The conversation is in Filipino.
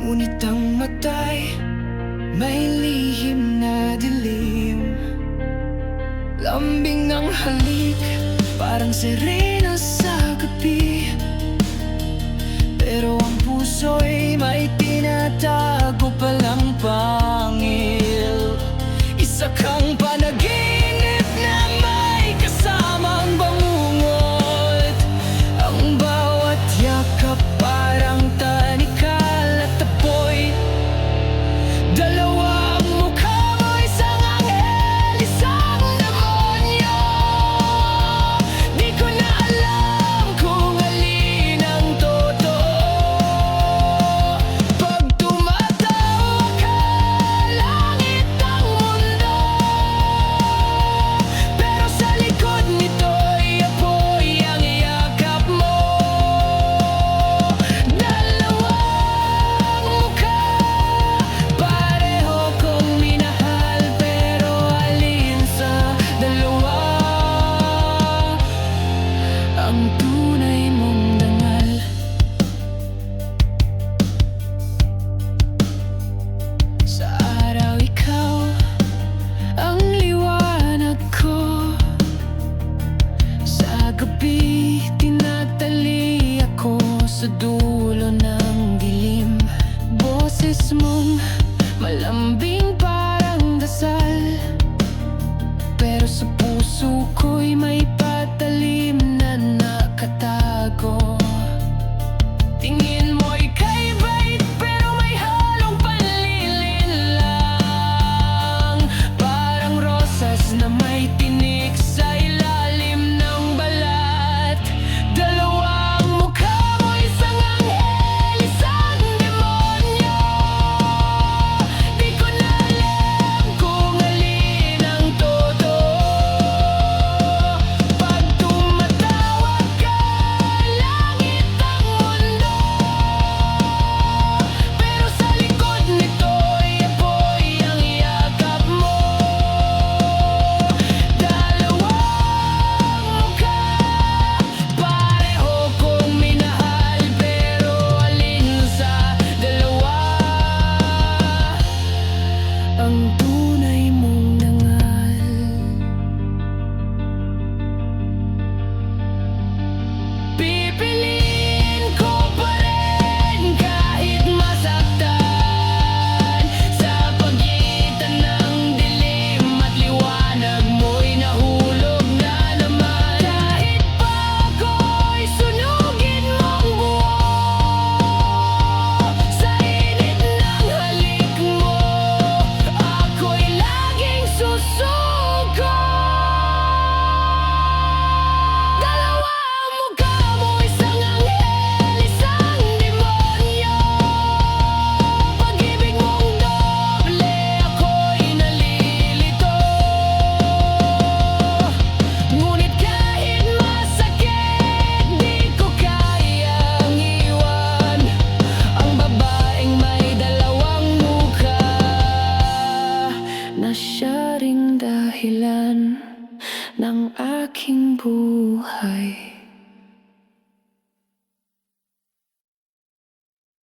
Ngunit ang mata'y may lihim na dilim. Lambing ng halik, parang sirena sa gabi. Pero ang puso'y may tinatago palang pangil. Isa kang panaginip na may kasamang bangungot. Ang bawat yakap parang tanikal at tapoy. Dalawa ang mukha mo, isang anghel, isang demonyo. Di ko na alam kung alin ang totoo. Pag tumatawa ka, langit ang mundo. Pero sa likod nito'y apoy ang yakap mo. Dalawang mukha, pareho kong minahal. Pero alin sa dalawa ang tunay mong dangal? Sa araw ikaw ang liwanag ko. Sa gabi tinatali ako sa dulo ng dilim. Boses mong malambing parang dasal. Pero sa puso ko'y may patalim na nakatago. Tingin mo'y kay bait pero may halong panlilin lang. Parang rosas na may tinik sa ilalim ng balat. Dalawang mukha mo, isang anghel, isang demonyo. Di ko na alam kung alin ang totoo. Pag tumatawag ka, langit ang mundo. Pero sa likod nito'y apoy ang yakap mo. Dalawang mukha, pareho kong minahal. Pero alin sa dalawa ang tunay mong dangal? Pipiliin ko pa rin kahit masaktan. Sa pagitan ng dilim at liwanag mo'y nahulog na naman. Kahit pa ako'y sunugin mong buo, sa init ng halik mo ako'y laging susuko. Dalawang mukha mo, isang anghel, isang demonyo. Pag-ibig mong doble, ako'y nalilito. Ngunit kahit masakit, di ko kayang iwan ang babaeng may dalawang mukha, na siya ring dahilan ng aking buhay.